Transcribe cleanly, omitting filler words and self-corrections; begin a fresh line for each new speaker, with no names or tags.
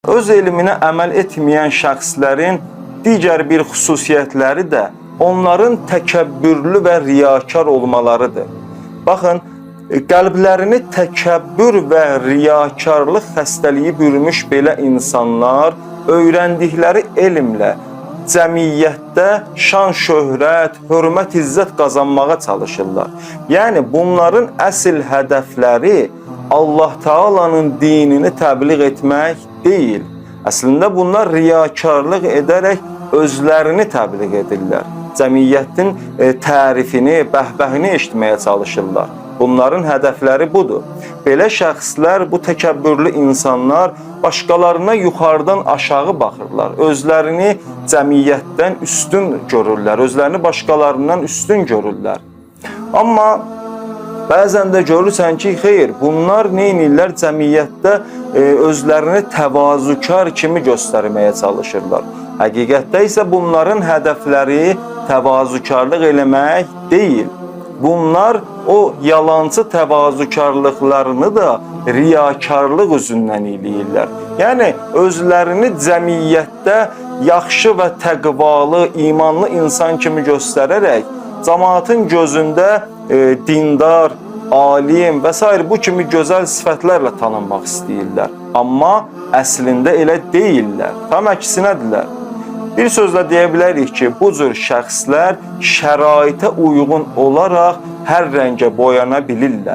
Öz elminə əməl etməyən şəxslərin digər bir xüsusiyyətləri də onların təkəbbürlü və riyakar olmalarıdır. Baxın, qəlblərini təkəbbür və riyakarlıq xəstəliyi bürümüş belə insanlar öyrəndikləri elmlə cəmiyyətdə şan, şöhrət, hörmət, izzət qazanmağa çalışırlar. Yəni, bunların əsl hədəfləri Allah Taala'nın dinini təbliğ etmək deyil. Əslində, bunlar riyakarlıq edərək özlərini təbliğ edirlər. Cəmiyyətin tərifini, bəhbəhini eşitməyə çalışırlar. Bunların hədəfləri budur. Belə şəxslər, bu təkəbbürlü insanlar başqalarına yuxarıdan aşağı baxırlar. Özlərini cəmiyyətdən üstün görürlər. Özlərini başqalarından üstün görürlər. Amma bəzən də görürsən ki, xeyr, bunlar neynirlər? Cəmiyyətdə özlərini təvazükar kimi göstərməyə çalışırlar. Həqiqətdə isə bunların hədəfləri təvazükarlıq eləmək deyil. Bunlar o yalancı təvazükarlıqlarını da riyakarlıq üzündən eləyirlər. Yəni, özlərini cəmiyyətdə yaxşı və təqvalı, imanlı insan kimi göstərərək, cəmaatın gözündə dindar, alim və s. bu kimi gözəl sifətlərlə tanınmaq istəyirlər. Amma əslində elə deyirlər. Tam əksinədirlər. Bir sözlə deyə bilərik ki, bu cür şəxslər şəraitə uyğun olaraq hər rəngə boyana bilirlər.